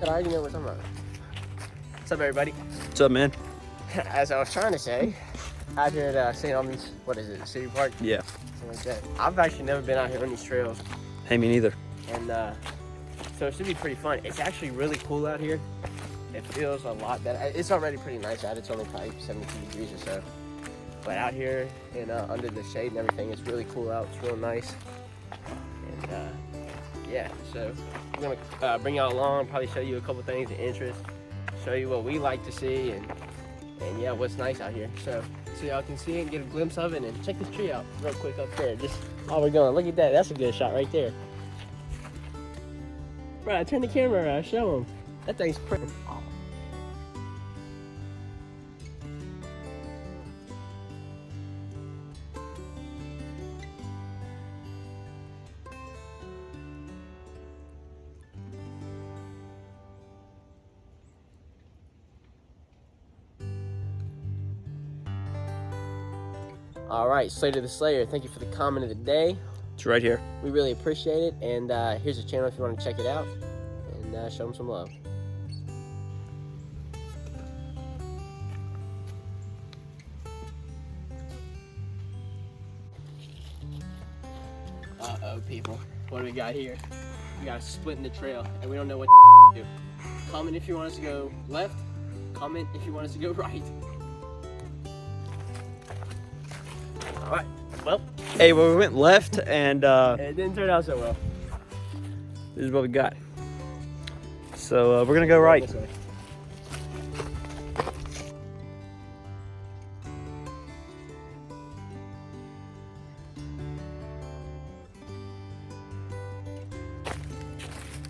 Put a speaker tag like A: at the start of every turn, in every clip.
A: I already know what I'm talking about. What's up, everybody?
B: What's up, man?
A: As I was trying to say, out here at St. Albans, what is it, City Park?
B: Yeah.
A: Something like that. I've actually never been out here on these trails.
B: Hey, me neither.
A: And so it should be pretty fun. It's actually really cool out here. It feels a lot better. It's already pretty nice out. It's only probably 72 degrees or so. But out here and under the shade and everything, it's really cool out. It's real nice. And yeah, so we're gonna bring y'all along, probably show you a couple things of interest, show you what we like to see, and yeah, what's nice out here. So y'all can see it and get a glimpse of it, and check this tree out real quick up there. Just while we're going, look at that. That's a good shot right there. Bro, turn the camera around, show them. That thing's pretty. All right, Slater the Slayer, thank you for the comment of the day.
B: It's right here.
A: We really appreciate it, and here's a channel if you want to check it out, and show them some love. Uh-oh, people. What do we got here? We got a split in the trail, and we don't know what to do. Comment if you want us to go left. Comment if you want us to go right. All right, well.
B: Hey, well, we went left, and
A: It didn't turn out so well.
B: this is what we got. So we're gonna go right.
A: This way.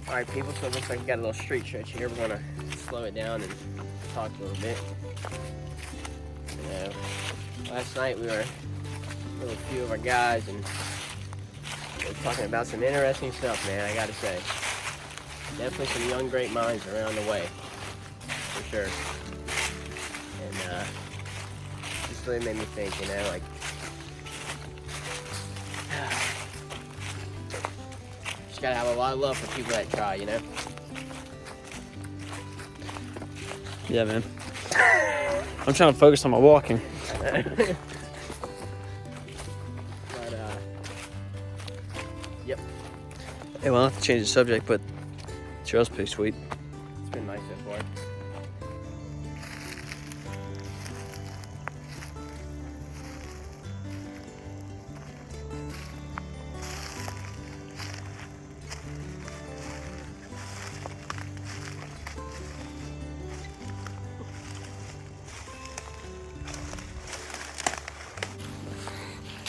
A: All right, people, so it looks like we got a little street stretch here. We're gonna slow it down and talk a little bit. You know, last night we were with a few of our guys, and we were talking about some interesting stuff, man, I gotta say. Definitely some young, great minds around the way, for sure. And just really made me think, you know, like, just gotta have a lot of love for people that try, you know?
B: Yeah, man. I'm trying to focus on my walking.
A: Yep.
B: Hey, well, I have to change the subject, but the trail's pretty sweet.
A: It's been nice so far.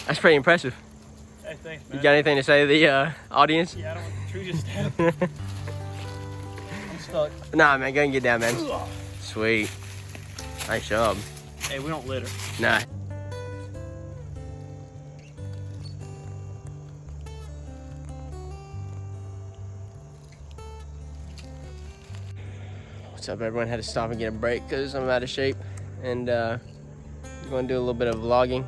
A: That's pretty impressive.
C: Hey, thanks, man.
A: You got anything to say to the audience?
C: Yeah, I don't want the tree to step. I'm stuck.
A: Nah, man, go and get down, man. Sweet. Nice job.
C: Hey, we don't litter.
A: Nah. What's up, everyone? Had to stop and get a break because I'm out of shape, and I'm going to do a little bit of vlogging.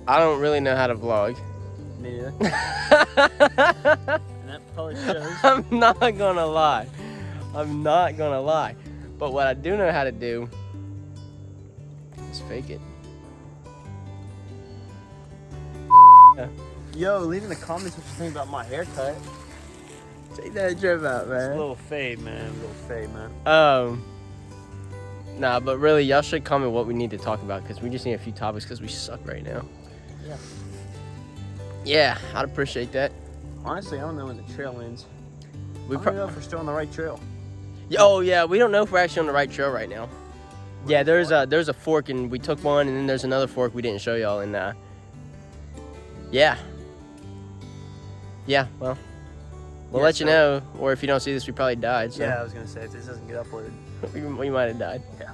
A: I don't really know how to vlog.
C: Me neither. And that probably shows.
A: I'm not gonna lie. I'm not gonna lie. But what I do know how to do is fake it.
C: Yo, leave in the comments what you think about my haircut.
A: Take that drip out,
C: It's a
A: man.
C: little fade, man. A little fade, man.
A: Nah, but really, y'all should comment what we need to talk about, because we just need a few topics, because we suck right now.
C: Yeah.
A: Yeah, I'd appreciate that.
C: Honestly, I don't know when the trail ends.
A: We
C: I don't know if we're still on the right trail.
A: Oh yeah, we don't know if we're actually on the right trail right now. Yeah, there's a fork, and we took one, and then there's another fork we didn't show y'all, and yeah. Yeah, well, we'll let you know, or if you don't see this, we probably died. So
C: Yeah, I was gonna say if this doesn't get uploaded.
A: we might have died.
C: Yeah.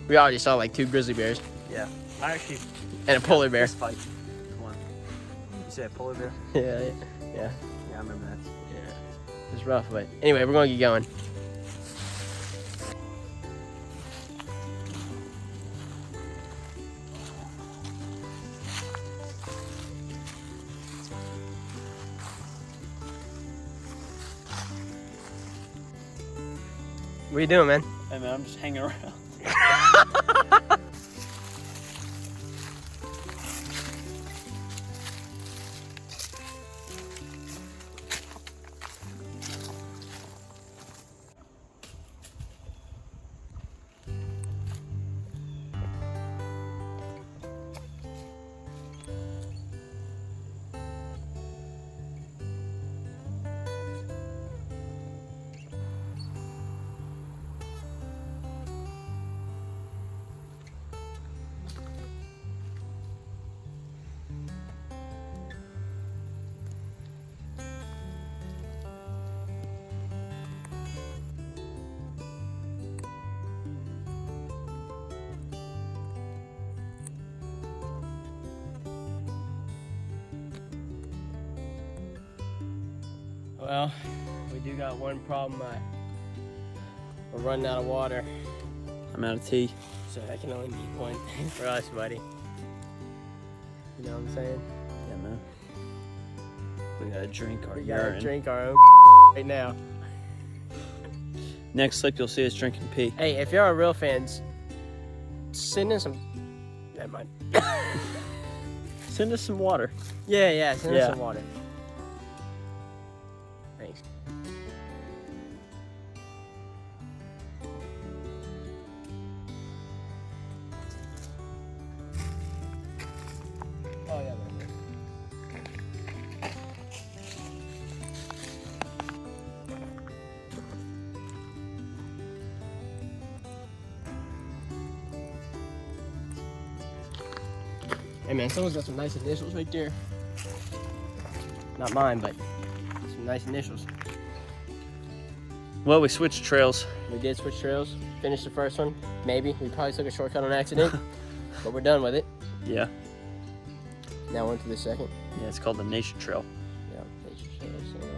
A: We already saw like 2 grizzly bears
C: Yeah. I actually.
A: and a polar bear.
C: This fight. Come on. You said polar bear?
A: Yeah.
C: Yeah, I remember that.
A: Yeah. It's rough, but anyway, we're gonna get going. What are you doing, man?
B: Hey man, I'm just hanging around.
A: Well, we do got one problem. We're running out of water,
B: I'm out of tea.
A: so that can only mean one thing for us, buddy. You know what I'm saying?
B: Yeah, man. We gotta drink our
A: We gotta
B: urine.
A: drink our own right now.
B: Next clip, you'll see us drinking pee.
A: Hey, if y'all are real fans, send in some. Never mind.
B: Send us some water.
A: Yeah, send us
B: Yeah.
A: some water. Thanks. Oh yeah, man. Hey man, someone's got some nice initials right there. Not mine, but some nice initials.
B: Well, we switched trails.
A: We did switch trails, finished the first one. Maybe. We probably took a shortcut on accident, but we're done with it.
B: Yeah.
A: Now on to the second.
B: Yeah, it's called the Nation Trail.
A: Yeah, nature trail, so-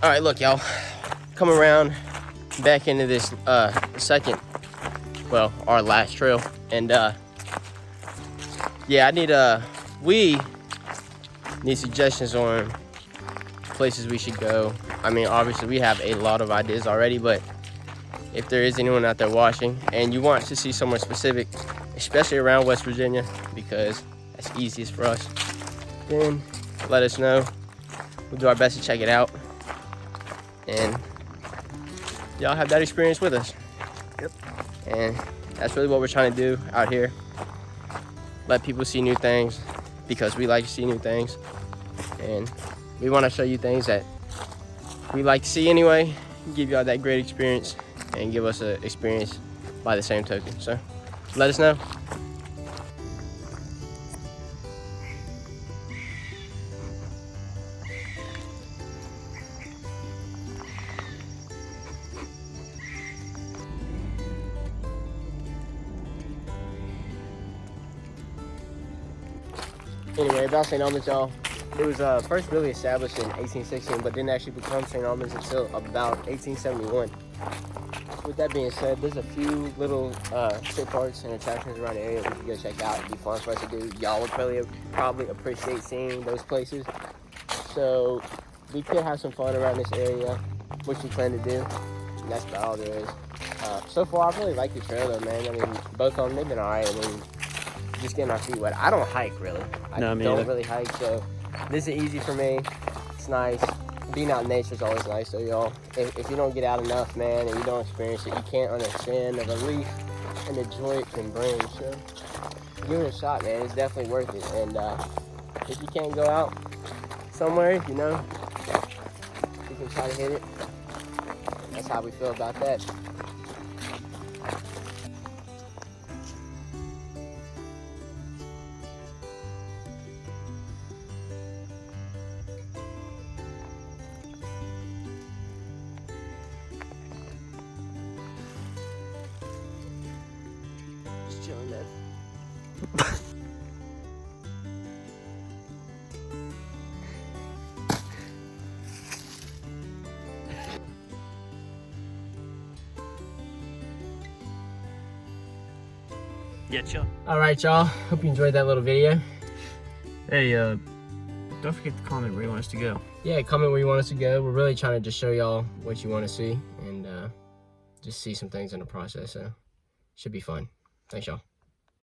A: All right, look, y'all. Come around back into this second, well, our last trail, and yeah, we need suggestions on places we should go. I mean, obviously we have a lot of ideas already, but if there is anyone out there watching and you want to see somewhere specific, especially around West Virginia, because that's easiest for us, then let us know. We'll do our best to check it out, and y'all have that experience with us.
B: Yep.
A: And that's really what we're trying to do out here. Let people see new things, because we like to see new things, and we want to show you things that we like to see anyway, give y'all that great experience and give us an experience by the same token. So let us know. Anyway, about St. Albans, y'all. It was first really established in 1816, but didn't actually become St. Albans until about 1871. With that being said, there's a few little state parks and attractions around the area we could go check out. It'd be fun for us to do. Y'all would probably appreciate seeing those places. So we could have some fun around this area, which we plan to do. And that's about all there is. So far, I really like the trail though, man. I mean, both of them, they've been all right. I mean, just getting our feet wet. I don't hike really. I
B: No, me
A: don't
B: either.
A: really hike, so this is easy for me. It's nice. Being out in nature is always nice, though, y'all. If you don't get out enough, man, and you don't experience it, you can't understand the relief and the joy it can bring. So give it a shot, man. It's definitely worth it. And if you can't go out, somewhere, you know, we can try to hit it. That's how we feel about that. Just chilling, man.
B: Yeah, chill.
A: All right, y'all. Hope you enjoyed that little video.
B: Hey, don't forget to comment where you want us to go.
A: Yeah, comment where you want us to go. We're really trying to just show y'all what you want to see and just see some things in the process. So should be fun. Thanks, y'all.